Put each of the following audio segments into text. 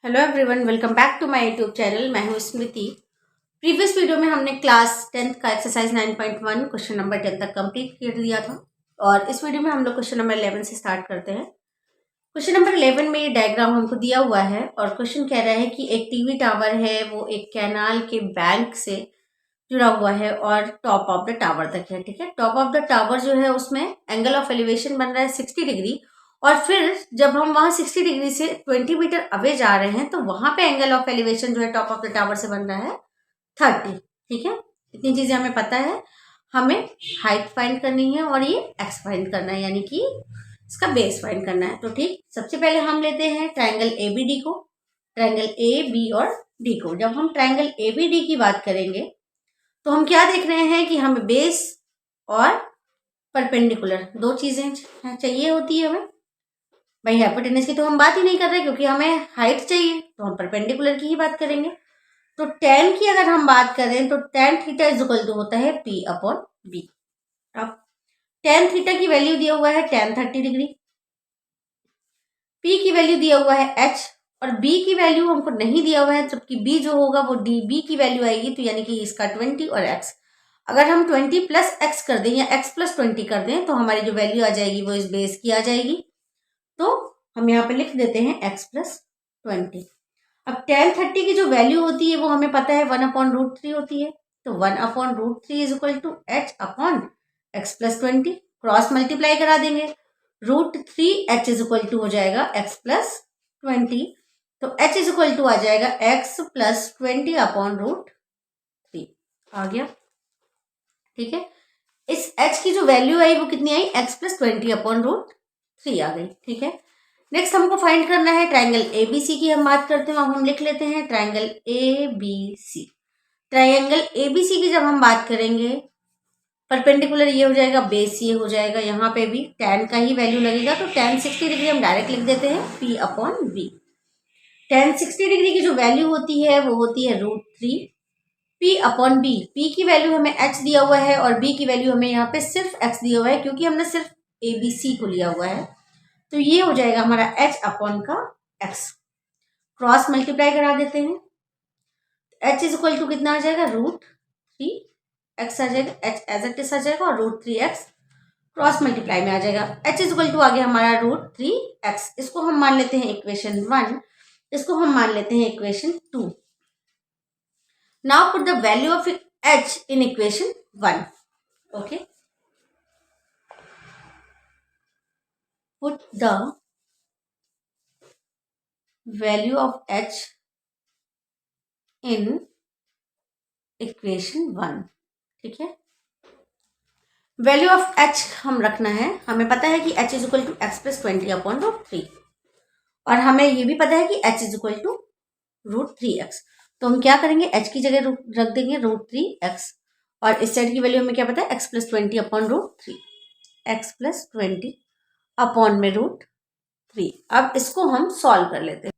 Hello everyone, welcome back to my YouTube channel. मैं हूं स्मृति। Previous video में हमने क्लास 10th का एक्सरसाइज 9.1 क्वेश्चन नंबर 10 तक कंप्लीट कर दिया था और इस वीडियो में हम लोग क्वेश्चन नंबर 11 से स्टार्ट करते हैं। क्वेश्चन नंबर 11 में ये डायग्राम हमको दिया हुआ है और क्वेश्चन कह रहा है कि एक टीवी टावर है, वो एक कैनाल के बैंक से जुड़ा हुआ है और टॉप ऑफ द टावर तक है। ठीक है, टॉप ऑफ द टावर जो है उसमें एंगल ऑफ एलिवेशन बन रहा है 60 डिग्री और फिर जब हम वहां 60 डिग्री से 20 मीटर अवे जा रहे हैं तो वहां पे एंगल ऑफ एलिवेशन जो है टॉप ऑफ द टावर से बन रहा है 30। ठीक है, इतनी चीजें हमें पता है। हमें हाइट फाइंड करनी है और ये एक्स फाइंड करना है, यानी कि इसका बेस फाइंड करना है। तो ठीक, सबसे पहले हम लेते हैं ट्राइंगल एबीडी को, ट्राइंगल ए बी और डी को। जब हम ट्राइंगल एबीडी की बात करेंगे तो हम क्या देख रहे हैं कि हमें बेस और परपेंडिकुलर दो चीजें चाहिए होती है हमें। भाई हाइपोटेनस की तो हम बात ही नहीं कर रहे क्योंकि हमें हाइट चाहिए, तो हम परपेंडिकुलर की ही बात करेंगे। तो tan की अगर हम बात करें तो tan theta is equal to होता है P अपॉन बी। अब tan थीटा की वैल्यू दिया हुआ है tan 30 डिग्री, P की वैल्यू दिया हुआ है H और B की वैल्यू हमको नहीं दिया हुआ है, जबकि B जो होगा वो DB की वैल्यू आएगी, तो यानी कि इसका 20 और X। अगर हम 20 प्लस X कर दें या X प्लस 20 कर दें तो हमारी जो वैल्यू आ जाएगी वो इस बेस की आ जाएगी। तो हम यहाँ पे लिख देते हैं x प्लस 20। अब tan 30 की जो वैल्यू होती है वो हमें पता है 1/√3 होती है, तो 1/√3 is equal to h upon x plus 20। Cross multiply करा देंगे, √3h इज इक्वल टू हो जाएगा x प्लस 20, तो h इज इक्वल टू आ जाएगा x प्लस 20 अपॉन √3 आ गया। ठीक है, इस h की जो वैल्यू आई वो कितनी आई, x प्लस 20 अपॉन √3 आ गई। ठीक है, नेक्स्ट हमको फाइंड करना है ट्राइंगल एबीसी की हम बात करते हैं। अब हम लिख लेते हैं ट्राइंगल एबीसी। ट्राइंगल एबीसी की जब हम बात करेंगे, परपेंडिकुलर ये हो जाएगा, बेस ये हो जाएगा, यहाँ पे भी tan का ही वैल्यू लगेगा, तो tan 60 डिग्री हम डायरेक्ट लिख देते हैं P अपॉन बी। tan 60 डिग्री की जो वैल्यू होती है वो होती है √3 P अपॉन बी। P की वैल्यू हमें H दिया हुआ है और B की वैल्यू हमें यहाँ पे सिर्फ X दिया हुआ है क्योंकि हमने सिर्फ ABC को लिया हुआ है, तो ये हो जाएगा हमारा h अपॉन का x। क्रॉस मल्टीप्लाई करा देते हैं, h इज इक्वल टू कितना आ जाएगा, √3x आ जाएगा, h एज इट इज आ जाएगा और √3x क्रॉस मल्टीप्लाई में आ जाएगा। h इज इक्वल टू आ गया हमारा √3x। इसको हम मान लेते हैं इक्वेशन 1, इसको हम मान लेते हैं equation 2। Now put the value of h in equation 1। Okay, put the value of h in equation 1। ठीक है, वैल्यू ऑफ h हम रखना है, हमें पता है कि h is equal to x plus 20 upon √3 और हमें ये भी पता है कि h is equal to √3x। तो हम क्या करेंगे, h की जगह रख देंगे √3x और इस साइड की वैल्यू हमें क्या पता है, x plus 20 upon √3, x plus 20 upon में √3। अब इसको हम सॉल्व कर लेते हैं।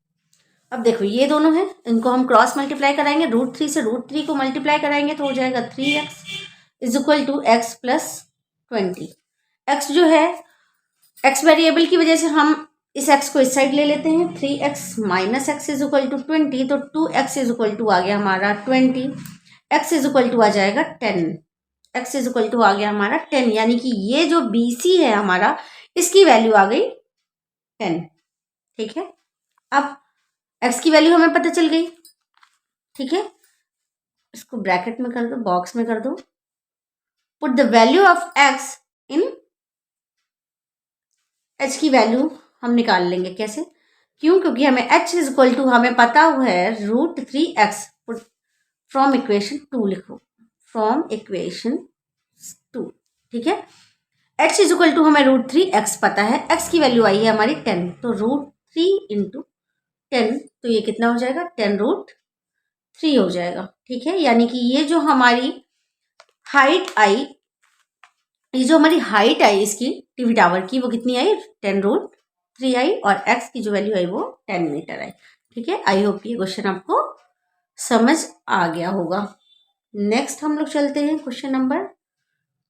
अब देखो ये दोनों हैं, इनको हम क्रॉस मल्टीप्लाई कराएंगे, √3 से √3 को मल्टीप्लाई कराएंगे तो हो जाएगा 3x is equal to x plus 20। x जो है, x वेरिएबल की वजह से हम इस x को इस साइड ले लेते हैं, 3x minus x is equal to 20, तो 2x इज इक्वल टू आ गया हमारा 20, x इज इक्वल टू आ जाएगा 10, x इज इक्वल टू आ गया हमारा 10, यानी कि ये जो BC है हमारा, इसकी वैल्यू आ गई 10। ठीक है, अब x की वैल्यू हमें पता चल गई। ठीक है, इसको ब्रैकेट में कर दो, बॉक्स में कर दो, put the value of x in h की वैल्यू हम निकाल लेंगे। कैसे, क्यों, क्योंकि हमें h इज इक्वल टू हमें पता हुआ है √3x। फ्रॉम इक्वेशन 2 लिखो, फ्रॉम इक्वेशन 2। ठीक है, h इज इक्वल टू हमें √3x पता है, x की वैल्यू आई है हमारी 10, तो √3 इंटू 10, तो ये कितना हो जाएगा, 10√3 हो जाएगा। ठीक है, यानी कि ये जो हमारी हाइट आई, ये जो हमारी हाइट आई इसकी टीवी टावर की, वो कितनी आई, 10√3 आई और x की जो वैल्यू आई वो 10 मीटर आई। ठीक है, आई होप ये क्वेश्चन आपको समझ आ गया होगा। नेक्स्ट हम लोग चलते हैं क्वेश्चन नंबर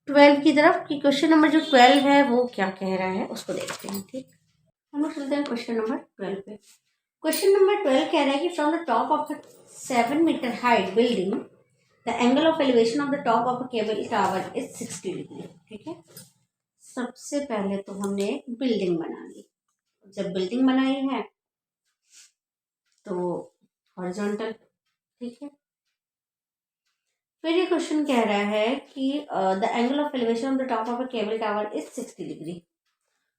12 की तरफ, कि क्वेश्चन नंबर जो 12 है वो क्या कह रहा है उसको देखते हैं। ठीक, हम लोग चलते हैं क्वेश्चन नंबर 12 पे। क्वेश्चन नंबर 12 कह रहा है कि from the top of 7 metre height building the angle of elevation of the top of a cable tower is 60 degree. ठीक है, सबसे पहले तो हमने एक बिल्डिंग बना ली। जब बिल्डिंग बनाई है तो हॉरिजॉन्टल, ठीक है। फिर ये क्वेश्चन कह रहा है कि the angle of elevation of the top of a cable tower is 60 degree.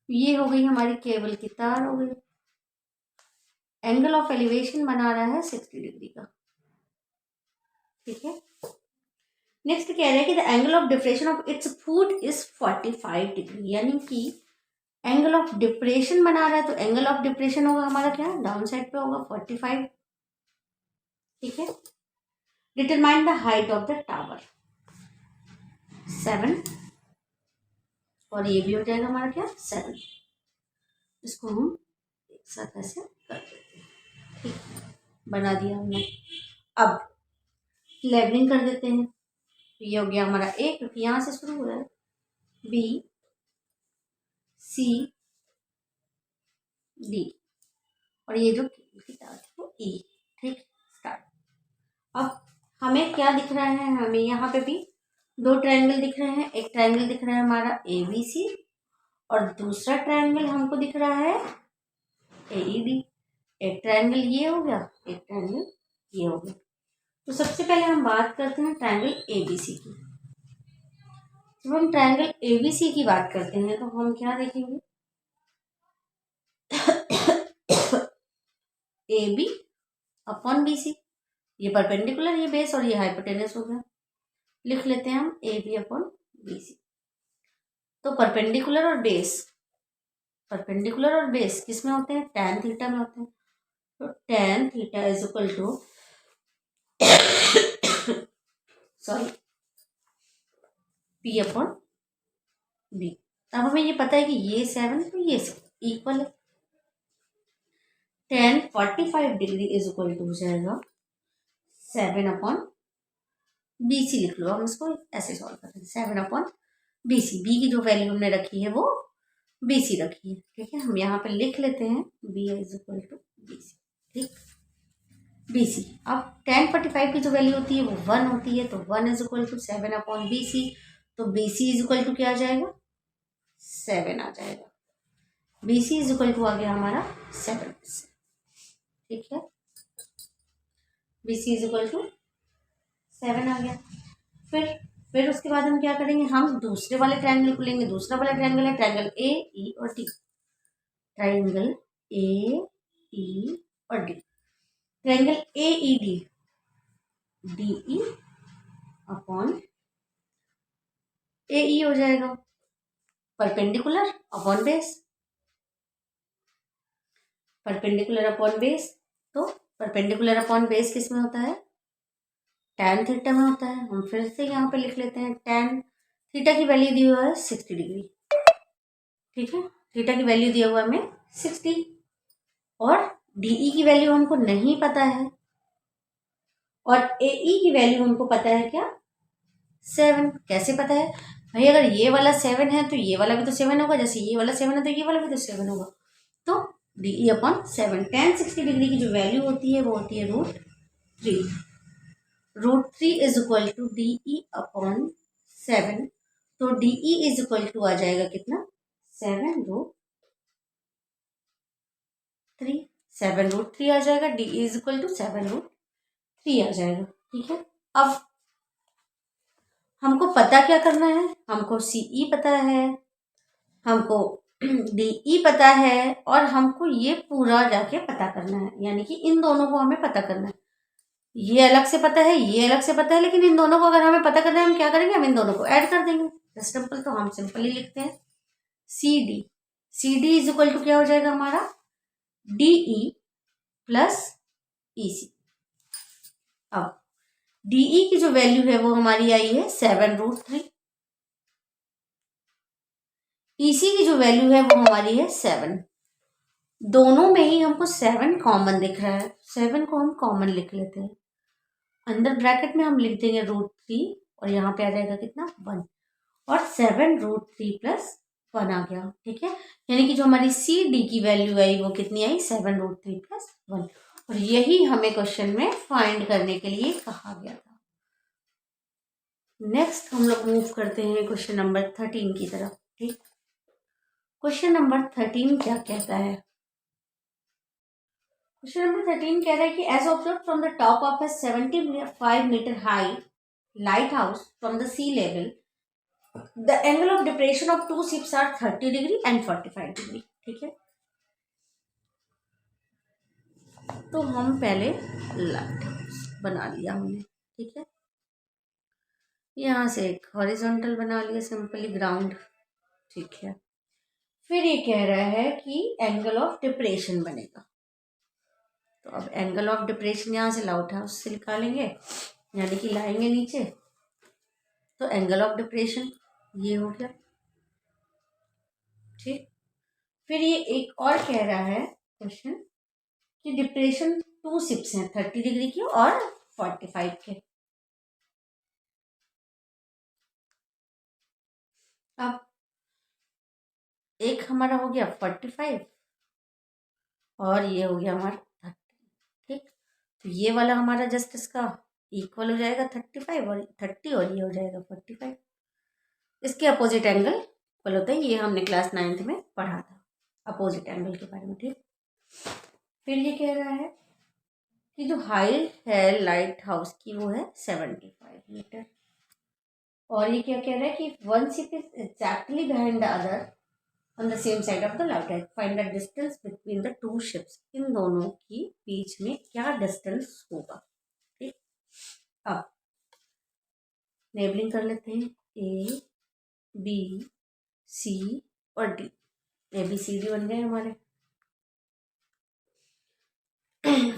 ये हो गई हमारी केबल की तार हो गई। एंगल ऑफ एलिवेशन बना रहा है 60 डिग्री का, ठीक है। नेक्स्ट कह रहा है कि the angle of depression of its foot is 45 degree, यानी कि एंगल ऑफ डिप्रेशन बना रहा है तो एंगल ऑफ डिप्रेशन होगा हमारा क्या, डाउन साइड पे होगा 45, ठीक है। Determine the height of the tower 7, और ये भी हो जाएगा हमारा क्या 7। इसको हम एक साथ ऐसे कर देते हैं, ठीक, बना दिया हमने। अब लेवलिंग कर देते हैं। ये हो गया हमारा ए, क्योंकि यहां से शुरू हो रहा है, बी सी डी, और ये जो वो ई, ठीक। स्टार्ट। अब हमें क्या दिख रहा है, हमें यहाँ पे भी 2 ट्रायंगल दिख रहे हैं। एक ट्रायंगल दिख रहा है हमारा ए बी सी, और दूसरा ट्रायंगल हमको दिख रहा है ए ई डी। एक ट्रायंगल ये हो गया, एक ट्रायंगल ये हो गया। तो सबसे पहले हम बात करते हैं ट्रायंगल ए बी सी की। जब हम ट्रायंगल ए बी सी की बात करते हैं तो हम क्या देखेंगे, A B upon B C, ये परपेंडिकुलर, ये बेस, और ये हाइपोटेनस हो गया। लिख लेते हैं हम A B upon B C. तो परपेंडिकुलर और बेस, परपेंडिकुलर और बेस किस में होते हैं, tan थीटा में होते हैं। तो tan theta is equal to sorry P upon B. अब हमें ये पता है कि ये 7 तो ये इक्वल है। tan 45 degree is equal to हो जाएगा 7 अपॉन बी सी। लिख लो, हम इसको ऐसे सॉल्व कर रहे हैं, 7 अपॉन बी सी। बी की जो वैल्यू हमने रखी है वो बी सी रखी है, ठीक है। हम यहाँ पे लिख लेते हैं B is equal to B C, ठीक, बी सी। अब tan 45 की जो वैल्यू होती है वो 1 होती है, तो 1 is equal to 7 upon B C. तो B C is equal to क्या आ जाएगा, 7 आ जाएगा। B C is equal to आ गया हमारा 7, ठीक है। B C is equal to 7 आ गया। फिर उसके बाद हम क्या करेंगे, हम दूसरे वाले ट्रायंगल को लेंगे। दूसरा वाला ट्रायंगल है ट्रायंगल ए ई और डी। ट्रायंगल ए ई और D, triangle A E D, D E upon A E हो जाएगा, perpendicular upon base, perpendicular upon base. तो परपेंडिकुलर अपॉन बेस किस में होता है, tan थीटा में होता है। हम फिर से यहाँ पे लिख लेते हैं, tan थीटा की वैल्यू दी हुआ है 60 डिग्री, ठीक है। थीटा की वैल्यू दिया हुआ है हमें 60, और डीई की वैल्यू हमको नहीं पता है, और एई की वैल्यू हमको पता है क्या, 7। कैसे पता है भाई, अगर ये वाला 7 है तो ये वाला भी तो 7 होगा, जैसे ये वाला 7 है तो ये वाला भी तो 7 होगा। तो डीई अपॉन 7, tan 60 डिग्री की जो वैल्यू होती है वो होती है √3। √3 is equal to DE upon 7। तो डीई इज इक्वल टू आ जाएगा कितना, 7√3, 7√3 आ जाएगा। डीई इज इक्वल टू 7√3 आ जाएगा, ठीक है। अब हमको पता क्या करना है, हमको सीई पता है, हमको डीई पता है, और हमको ये पूरा जाके पता करना है, यानी कि इन दोनों को हमें पता करना है। ये अलग से पता है, ये अलग से पता है, लेकिन इन दोनों को अगर हमें पता करना है, हम क्या करेंगे, हम इन दोनों को ऐड कर देंगे। सिंपल, तो हम सिंपली लिखते हैं C D. C D is equal to क्या हो जाएगा हमारा, डीई प्लस ई सी। अब डीई की जो वैल्यू है वो हमारी आई है 7√3, ईसी की जो वैल्यू है वो हमारी है 7। दोनों में ही हमको 7 कॉमन दिख रहा है, 7 को हम कॉमन लिख लेते हैं। अंदर ब्रैकेट में हम लिख देंगे √3, और यहाँ पे आ जाएगा कितना 1, और 7√3 प्लस 1 आ गया, ठीक है। यानी कि जो हमारी सी डी की वैल्यू आई वो कितनी आई, 7√3 + 1। और यही हमें क्वेश्चन में फाइंड करने के लिए कहा गया था। नेक्स्ट हम लोग मूव करते हैं क्वेश्चन नंबर 13 की तरफ, ठीक। क्वेश्चन नंबर 13 क्या कहता है? क्वेश्चन नंबर 13 कह रहा है कि as observe from the top of a 75 metre high light house from the sea level the angle of depression of two ships are 30 degree and 45 degree, ठीक है। तो हम पहले लाइट हाउस बना लिया हमने, ठीक है। यहाँ से एक हॉरिजॉन्टल बना लिया सिंपली ग्राउंड, ठीक है। फिर ये कह रहा है कि एंगल ऑफ डिप्रेशन बनेगा, तो अब एंगल ऑफ डिप्रेशन यहाँ से लाइट हाउस से निकालेंगे, यानी कि लाएंगे नीचे, तो एंगल ऑफ डिप्रेशन ये हो गया, ठीक। फिर ये एक और कह रहा है क्वेश्चन कि डिप्रेशन टू शिप्स हैं 30 डिग्री की और 45 के। अब एक हमारा हो गया 45 और ये हो गया हमारा 30, ठीक। तो ये वाला हमारा जस्ट इसका इक्वल हो जाएगा 35 और 30 और ये हो जाएगा 45। इसके अपोजिट एंगल इक्वल होता है, ये हमने क्लास 9th में पढ़ा था अपोजिट एंगल के बारे में, ठीक। फिर ये कह रहा है कि जो हाइट है लाइट हाउस की वो है 75 मीटर, और ये क्या कह रहा है कि one ship is exactly behind the other on the same side of the lighthouse, find the distance between the two ships. इन दोनों की बीच में क्या डिस्टेंस होगा, ठीक। अब लेबलिंग कर लेते हैं, ए बी सी और D, A B C D बन गए हमारे।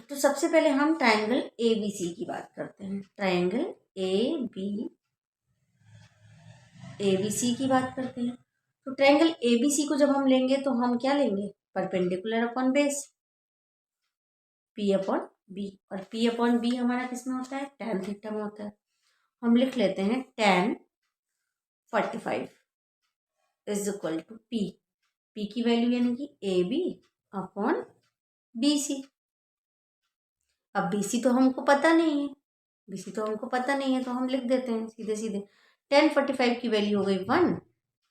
तो सबसे पहले हम ट्रायंगल ए बी सी की बात करते हैं, ट्रायंगल ए बी सी की बात करते हैं। तो ट्रायंगल ए बी सी को जब हम लेंगे तो हम क्या लेंगे, perpendicular upon base, P upon B, और पी अपॉन बी हमारा किस में होता है, tan थीटा में होता है। हम लिख लेते हैं tan 45 is equal to P की वैल्यू यानी कि A B upon B C. अब बी सी तो हमको पता नहीं है, बीसी तो हमको पता नहीं है, तो हम लिख देते हैं सीधे सीधे। tan 45 की वैल्यू हो गई 1,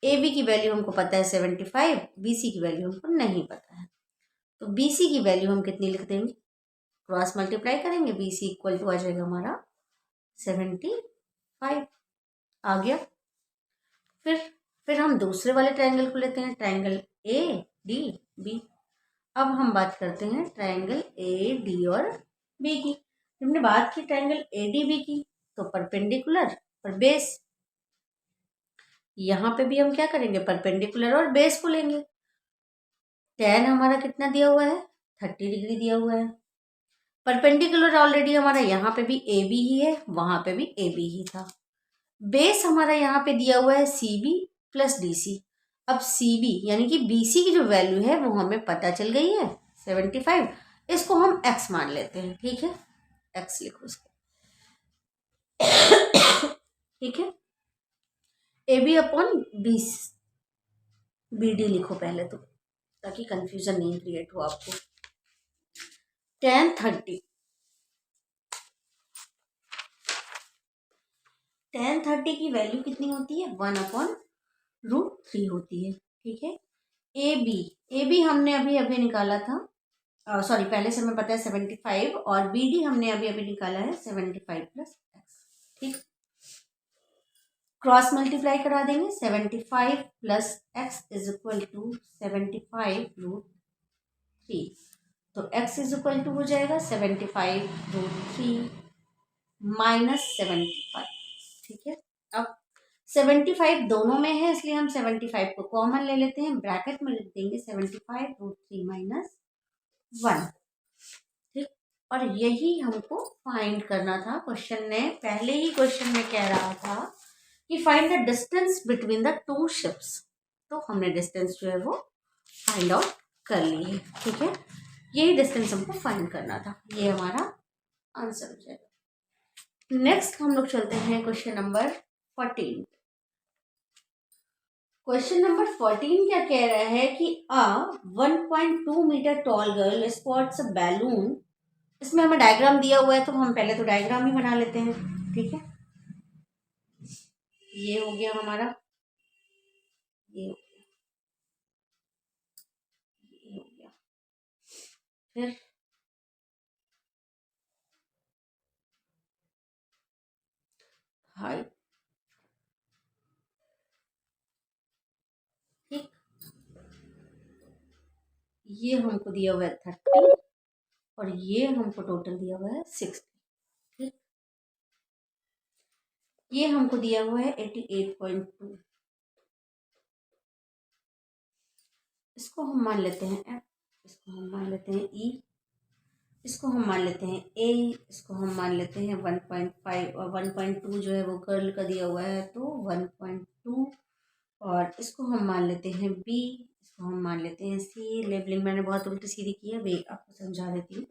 ए बी की वैल्यू हमको पता है 75, बी सी की वैल्यू हमको नहीं पता है, तो बी सी की वैल्यू हम कितनी लिख देंगे, क्रॉस मल्टीप्लाई करेंगे, बी सी इक्वल टू आ जाएगा हमारा 75 आ गया। फिर हम दूसरे वाले ट्रायंगल को लेते हैं, ट्रायंगल ए डी बी। अब हम बात करते हैं ट्रायंगल ए डी और बी की। हमने बात की ट्रायंगल ए डी बी की, तो परपेंडिकुलर और बेस, यहाँ पे भी हम क्या करेंगे, परपेंडिकुलर और बेस को लेंगे। tan हमारा कितना दिया हुआ है, 30 डिग्री दिया हुआ है। परपेंडिकुलर ऑलरेडी हमारा यहाँ पे भी ए बी ही है, वहां पे भी ए बी ही था। बेस हमारा यहाँ पे दिया हुआ है C B plus D C. अब सी बी यानी कि बी सी की जो वैल्यू है वो हमें पता चल गई है 75, इसको हम x मान लेते हैं, ठीक है, x लिखो इसको, ठीक है। A B upon B D लिखो पहले तो, ताकि कंफ्यूजन नहीं क्रिएट हो आपको। tan 30 की वैल्यू कितनी होती है, 1/√3 होती है, ठीक है। ए बी हमने अभी अभी निकाला था, सॉरी पहले से हमें पता है 75, और बी डी हमने अभी अभी निकाला है 75 + x, ठीक। क्रॉस मल्टीप्लाई करा देंगे, 75 + x इज इक्वल टू 75√3, तो x इज इक्वल टू हो जाएगा 75√3 - 75, ठीक है। अब 75 दोनों में है, इसलिए हम 75 को कॉमन ले लेते हैं, ब्रैकेट में लिख देंगे 75√3 - 1, ठीक। और यही हमको फाइंड करना था। क्वेश्चन ने पहले ही क्वेश्चन में कह रहा था कि find the distance between the two ships, तो हमने डिस्टेंस जो है वो फाइंड आउट कर ली है, ठीक है। यही डिस्टेंस हमको फाइंड करना था, ये हमारा आंसर हो जाएगा। नेक्स्ट हम लोग चलते हैं क्वेश्चन नंबर 14। क्वेश्चन नंबर 14 क्या कह रहा है कि 1.2 metre tall girl spots balloon. इसमें हमें डायग्राम दिया हुआ है तो हम पहले तो डायग्राम ही बना लेते हैं। ठीक है, ये हो गया हमारा, ये हो गया, फिर हाइट। ठीक, ये हमको दिया हुआ है 30 और ये हमको टोटल दिया हुआ है 60। ठीक, ये हमको दिया हुआ है 88.2। इसको हम मान लेते हैं F, इसको हम मान लेते हैं E, इसको हम मान लेते हैं A, इसको हम मान लेते हैं 1.5 और 1.2 जो है वो कर्ल का दिया हुआ है तो 1.2, और इसको हम मान लेते हैं B, इसको हम मान लेते हैं C। लेबलिंग मैंने बहुत उल्टी सीधी की है, वे आपको समझा देती हूँ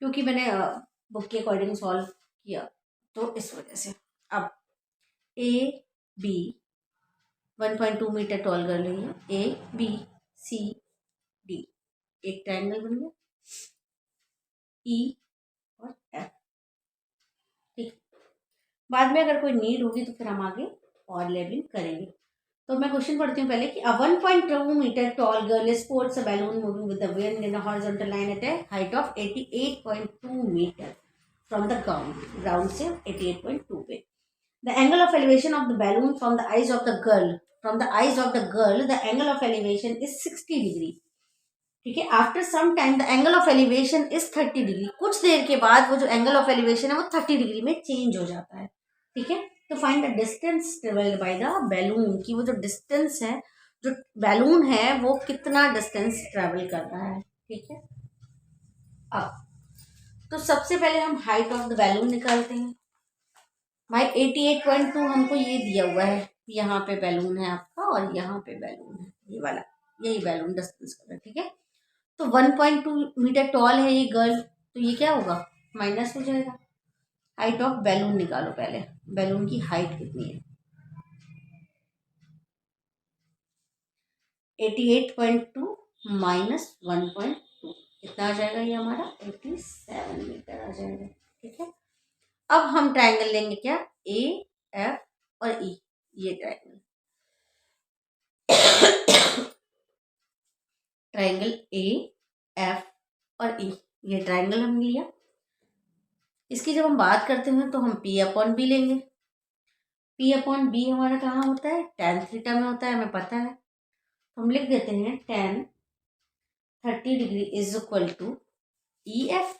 क्योंकि मैंने बुक के अकॉर्डिंग सॉल्व किया तो इस वजह से। अब A B 1.2 metre tall girl है, A B C D, एक ट्रायंगल बन गया E और F। ठीक, बाद में अगर कोई नीड होगी तो फिर हम आगे और लेबलिंग करेंगे। तो मैं क्वेश्चन पढ़ती हूँ पहले कि 1.2 metre tall girl sports a balloon moving with the wind in a horizontal line at a height of 88.2 metre from the ground से 88.2 पे। The angle of elevation of the balloon from the eyes of the girl, the angle of elevation is 60 degree. ठीक है, after some time the angle of elevation is 30 degree. कुछ देर के बाद वो जो एंगल ऑफ एलिवेशन है वो 30 डिग्री में चेंज हो जाता है। ठीक है, तो find the distance travelled by the balloon, की वो जो डिस्टेंस है, जो बैलून है वो कितना डिस्टेंस ट्रेवल कर रहा है। ठीक है, अब तो सबसे पहले हम हाइट ऑफ द बैलून निकालते हैं। भाई 88.2 हमको ये दिया हुआ है, यहाँ पे बैलून है आपका और यहाँ पे बैलून है, ये वाला, यही बैलून डिस्टेंस कर रहा है। ठीक है, तो 1.2 मीटर टॉल है ये गर्ल, तो ये क्या होगा, माइनस हो जाएगा। हाइट ऑफ बैलून निकालो पहले, बैलून की हाइट कितनी है, 88.2 माइनस 1.2 कितना आ जाएगा, ये हमारा 87 मीटर आ जाएगा। ठीक है, अब हम ट्रायंगल लेंगे क्या, ए एफ और ई, ये ट्रायंगल ट्रायंगल ए एफ और ई, ये ट्रायंगल हमने लिया। इसकी जब हम बात करते हैं तो हम पी अपॉन बी लेंगे। पी अपॉन बी हमारा कहाँ होता है, tan थीटा में होता है, हमें पता है। तो हम लिख देते हैं tan 30 degree is equal to E F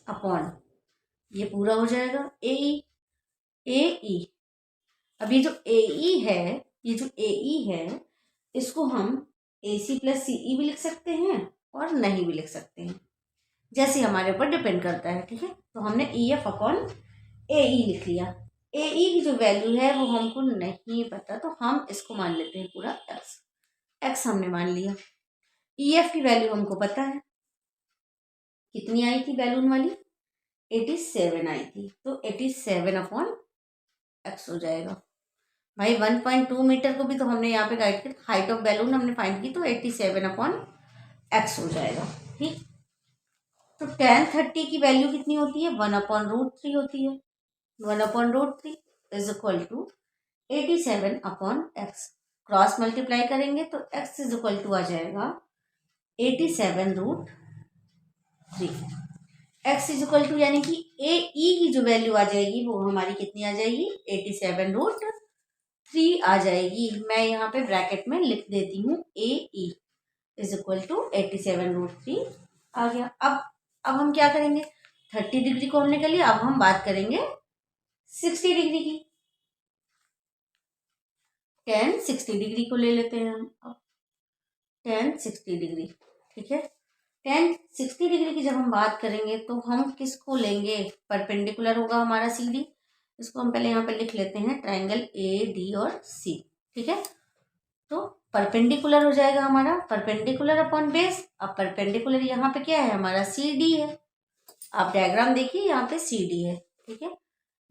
upon, ये पूरा हो जाएगा ए ई। अब ये जो ए ई है, ये जो ए ई है, इसको हम ए सी प्लस सी ई भी लिख सकते हैं और नहीं भी लिख सकते हैं, जैसे हमारे ऊपर डिपेंड करता है। ठीक है, तो हमने ई एफ अपॉन ए ई लिख लिया। ए ई की जो वैल्यू है वो हमको नहीं पता, तो हम इसको मान लेते हैं पूरा एक्स, एक्स हमने मान लिया। ई एफ की वैल्यू हमको पता है, कितनी आई थी बैलून वाली, 87 आई थी, तो 87 अपॉन एक्स हो जाएगा। भाई 1.2 मीटर को भी तो हमने यहाँ पे गाइड किया, हाइट ऑफ बैलून हमने फाइंड की, तो 87 अपॉन एक्स हो जाएगा। ठीक, तो tan 30 की वैल्यू कितनी होती है, 1/√3 होती है। 1/√3 is equal to 87 upon x, cross multiply करेंगे तो x इज इक्वल टू आ जाएगा 87√3। x इज इक्वल टू यानी कि ए ई की जो वैल्यू आ जाएगी वो हमारी कितनी आ जाएगी, 87√3 आ जाएगी। मैं यहाँ पे ब्रैकेट में लिख देती हूँ ए ई इज इक्वल टू 87√3 आ गया। अब हम क्या करेंगे, 30 डिग्री को हमने कर लिया, अब हम बात करेंगे 60 डिग्री की। tan 60 डिग्री को ले लेते हैं हम, अब tan 60 डिग्री। ठीक है, tan 60 डिग्री की जब हम बात करेंगे तो हम किसको लेंगे, परपेंडिकुलर होगा हमारा सी डी, इसको हम पहले यहाँ पे लिख लेते हैं ट्रायंगल ए डी और सी। ठीक है, तो परपेंडिकुलर हो जाएगा हमारा, परपेंडिकुलर अपॉन बेस। अब परपेंडिकुलर यहाँ पे क्या है, हमारा सी डी है, आप डायग्राम देखिए यहाँ पे सी डी है। ठीक है,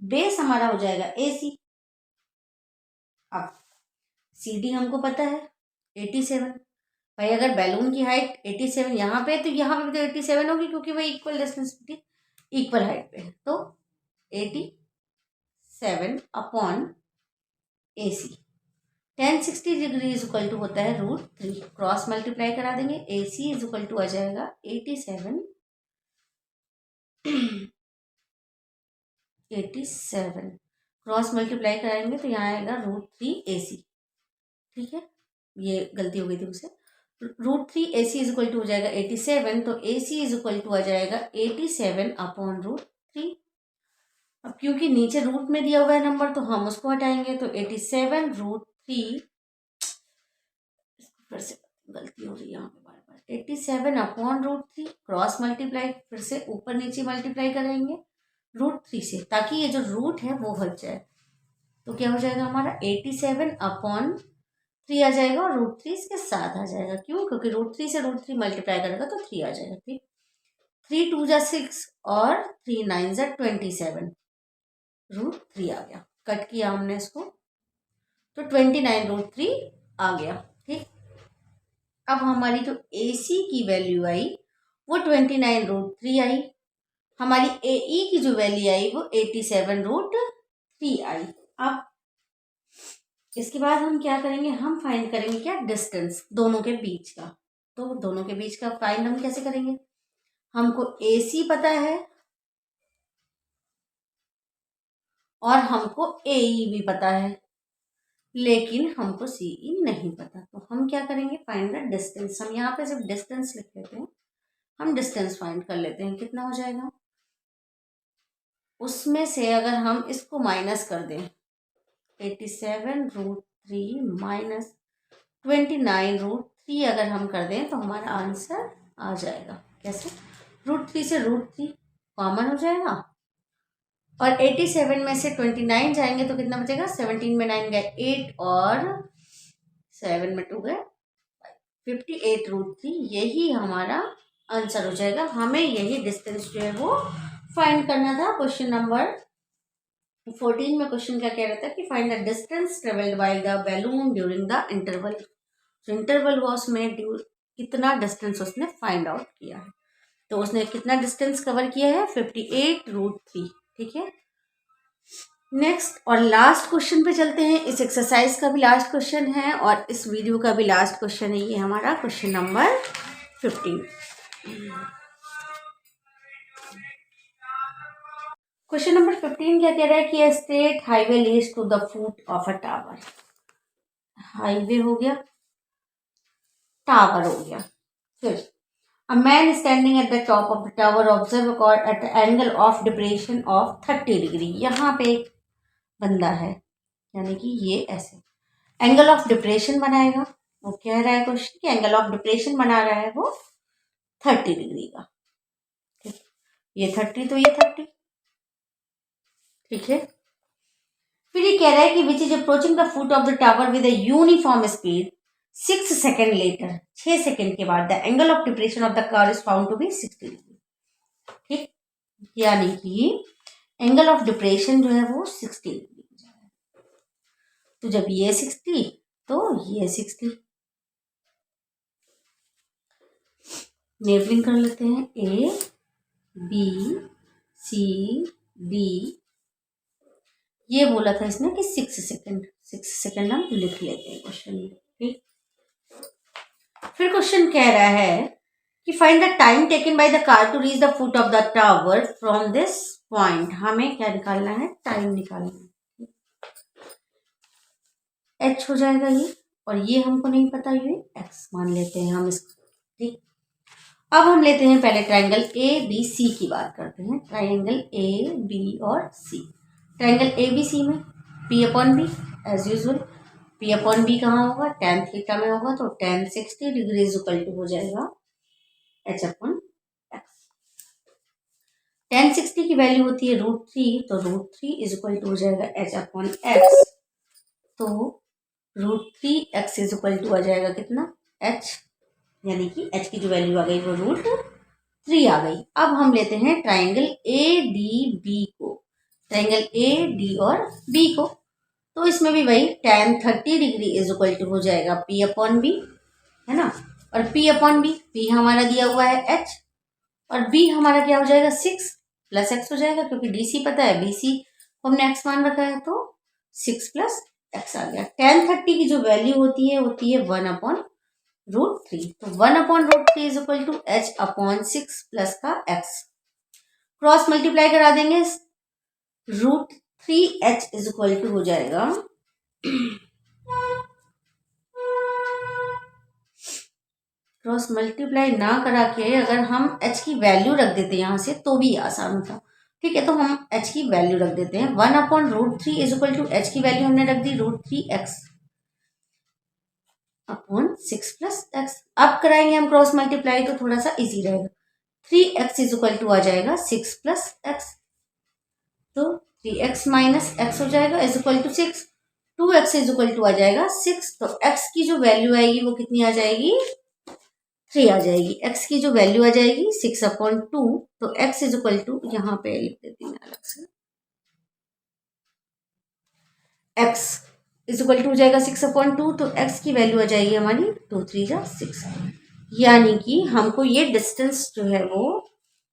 बेस हमारा हो जाएगा ए सी, अब सी डी हमको पता है 87। भाई अगर बैलून की हाइट 87 यहाँ पे है तो यहाँ पे भी तो 87 होगी, क्योंकि वही इक्वल डिस्टेंस पे थी, इक्वल हाइट पे है। तो 87 upon A C, 1060 degree is equal to होता है √3। क्रॉस मल्टीप्लाई करा देंगे, A C is equal to आ जाएगा 87 क्रॉस मल्टीप्लाई कराएंगे तो यहाँ आएगा √3 AC। ठीक है, ये गलती हो गई थी मुझसे। √3 AC इज इक्वल टू हो जाएगा 87, तो AC इज इक्वल टू आ जाएगा 87 अपॉन √3। अब क्योंकि नीचे रूट में दिया हुआ है नंबर तो हम उसको हटाएंगे, तो 87 √3, फिर से गलती हो रही है यहाँ पे बार बार, 87 अपॉन √3 क्रॉस मल्टीप्लाई, फिर से ऊपर नीचे मल्टीप्लाई करेंगे √3 से, ताकि ये जो रूट है वो हट जाए। तो क्या हो जाएगा हमारा 87 अपॉन 3 आ जाएगा, और √3 इसके साथ आ जाएगा। क्यों? क्योंकि √3 से √3 मल्टीप्लाई करेगा तो 3 आ जाएगा। ठीक, 3 2 जा 6 और 3 9 जा 27, √3 आ गया। कट किया हमने इसको तो 29 √3 आ गया। ठीक, अब हमारी जो AC की वैल्यू आई वो 29 √3 आई, हमारी AE की जो वैल्यू आई वो 87 √3 आई। अब इसके बाद हम क्या करेंगे, हम फाइंड करेंगे क्या, डिस्टेंस दोनों के बीच का। तो दोनों के बीच का फाइंड हम कैसे करेंगे, हमको AC पता है और हमको AE भी पता है, लेकिन हमको CE नहीं पता। तो हम क्या करेंगे, फाइंड द डिस्टेंस। हम यहाँ पे सिर्फ डिस्टेंस लिख लेते हैं, हम डिस्टेंस फाइंड कर लेते हैं। कितना हो जाएगा, उसमें से अगर हम इसको माइनस कर दें, 87 √3 माइनस 29 √3 अगर हम कर दें तो हमारा आंसर आ जाएगा। कैसे, √3 से √3 कॉमन हो जाएगा, और 87 में से 29 जाएंगे तो कितना बचेगा, 17 में 9 गए 8 और 7 में 2 गए 58 √3। यही हमारा आंसर हो जाएगा। हमें यही डिस्टेंस जो है वो फाइंड करना था। क्वेश्चन नंबर 14 में क्वेश्चन क्या कह रहा था कि find the distance travelled by the balloon during the interval. जो इंटरवल हुआ उसमें कितना डिस्टेंस उसने फाइंड आउट किया है। तो उसने कितना डिस्टेंस कवर किया है, 58 √3। ठीक है, नेक्स्ट और लास्ट क्वेश्चन पे चलते हैं। इस एक्सरसाइज का भी लास्ट क्वेश्चन है और इस वीडियो का भी लास्ट क्वेश्चन है। ये हमारा क्वेश्चन नंबर 15। क्वेश्चन नंबर 15 क्या कह रहा है कि straight highway leads to the foot of a tower. Highway हो गया, टावर हो गया, फिर a man standing at the top of the tower observe god at angle of depression of 30 degree. यहाँ पे एक बंदा है, यानी कि ये ऐसे एंगल ऑफ डिप्रेशन बनाएगा। वो कह रहा है क्वेश्चन कि एंगल ऑफ डिप्रेशन बना रहा है वो 30 डिग्री का। ठीक, ये 30 तो ये 30। ठीक है, फिर ये कह रहा है कि which is approaching the foot of the tower with a uniform speed 6 second later, 6 second के बाद the angle of depression of the car is found to be 60 degree. ठीक, यानी कि एंगल ऑफ डिप्रेशन जो है वो 60 डिग्री हो जाएगा। तो जब ये 60 तो ये 60, लेबलिंग कर लेते हैं, A B C D। ये बोला था इसने कि 6 सेकेंड, 6 सेकेंड हम लिख लेते हैं क्वेश्चन में। ठीक, फिर क्वेश्चन कह रहा है कि find the time taken by the car to reach the foot of the tower from this point. हमें क्या निकालना है, टाइम निकालना है। H हो जाएगा ये, और ये हमको नहीं पता, ये X मान लेते हैं हम इसको। ठीक, अब हम लेते हैं पहले ट्राइंगल ABC की बात करते हैं। ट्राइंगल AB और C। ट्राइंगल ABC में P upon B as usual. P upon B कहाँ होगा, tan थीटा में होगा, तो tan 60 डिग्री इक्वल टू हो जाएगा H अपॉन X। tan 60 की वैल्यू होती है √3, तो √3 इज इक्वल टू हो जाएगा H अपॉन X। तो √3x इज इक्वल टू आ जाएगा कितना, H, यानी कि H की जो वैल्यू आ गई वो √3 आ गई। अब हम लेते हैं ट्राइंगल ADB को, ट्राइंगल AD और B को। तो इसमें भी वही tan 30 degree is equal to हो जाएगा P अपॉन बी, है ना। और P अपॉन बी, P हमारा दिया हुआ है h, और B हमारा क्या हो जाएगा 6 प्लस x हो जाएगा, क्योंकि DC पता है, BC को हमने x मान रखा है, तो 6 प्लस x आ गया। tan 30 की जो वैल्यू होती है 1 अपॉन √3, तो 1 upon √3 is equal to h upon 6 plus का x, क्रॉस मल्टीप्लाई करा देंगे, √3h इज इक्वल टू हो जाएगा क्रॉस मल्टीप्लाई ना करा के अगर हम h की वैल्यू रख देते यहाँ से तो भी आसान होता। ठीक है, तो हम h की वैल्यू रख देते हैं, 1 upon √3 is equal to h की वैल्यू हमने रख दी √3x अपॉन 6 प्लस x। अब कराएंगे हम क्रॉस मल्टीप्लाई तो थोड़ा सा इजी रहेगा, 3x इज इक्वल टू आ जाएगा 6 प्लस x, तो 3x माइनस x हो जाएगा is equal to 6, 2x is equal to आ जाएगा 6, तो x की जो वैल्यू आएगी वो कितनी आ जाएगी 3 आ जाएगी। x की जो वैल्यू आ जाएगी 6 अपॉन 2, तो x इज इक्वल टू यहाँ पे लिख देती हूँ अलग से, x इज इक्वल टू हो जाएगा 6 अपॉन 2, तो x की वैल्यू आ जाएगी हमारी 2 3 जा 6, यानी कि हमको ये डिस्टेंस जो है वो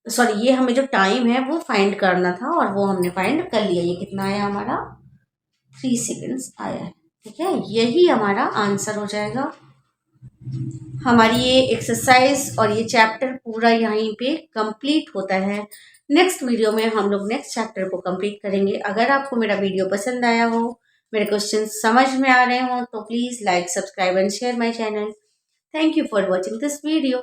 सॉरी ये हमें जो टाइम है वो फाइंड करना था, और वो हमने फाइंड कर लिया। ये कितना आया हमारा 3 सेकेंड्स आया है। ठीक है, यही हमारा आंसर हो जाएगा। हमारी ये एक्सरसाइज और ये चैप्टर पूरा यहीं पे कंप्लीट होता है। नेक्स्ट वीडियो में हम लोग नेक्स्ट चैप्टर को कंप्लीट करेंगे। अगर आपको मेरा वीडियो पसंद आया हो, मेरे क्वेश्चन समझ में आ रहे हो, तो please like, subscribe and share my channel. Thank you for watching this video.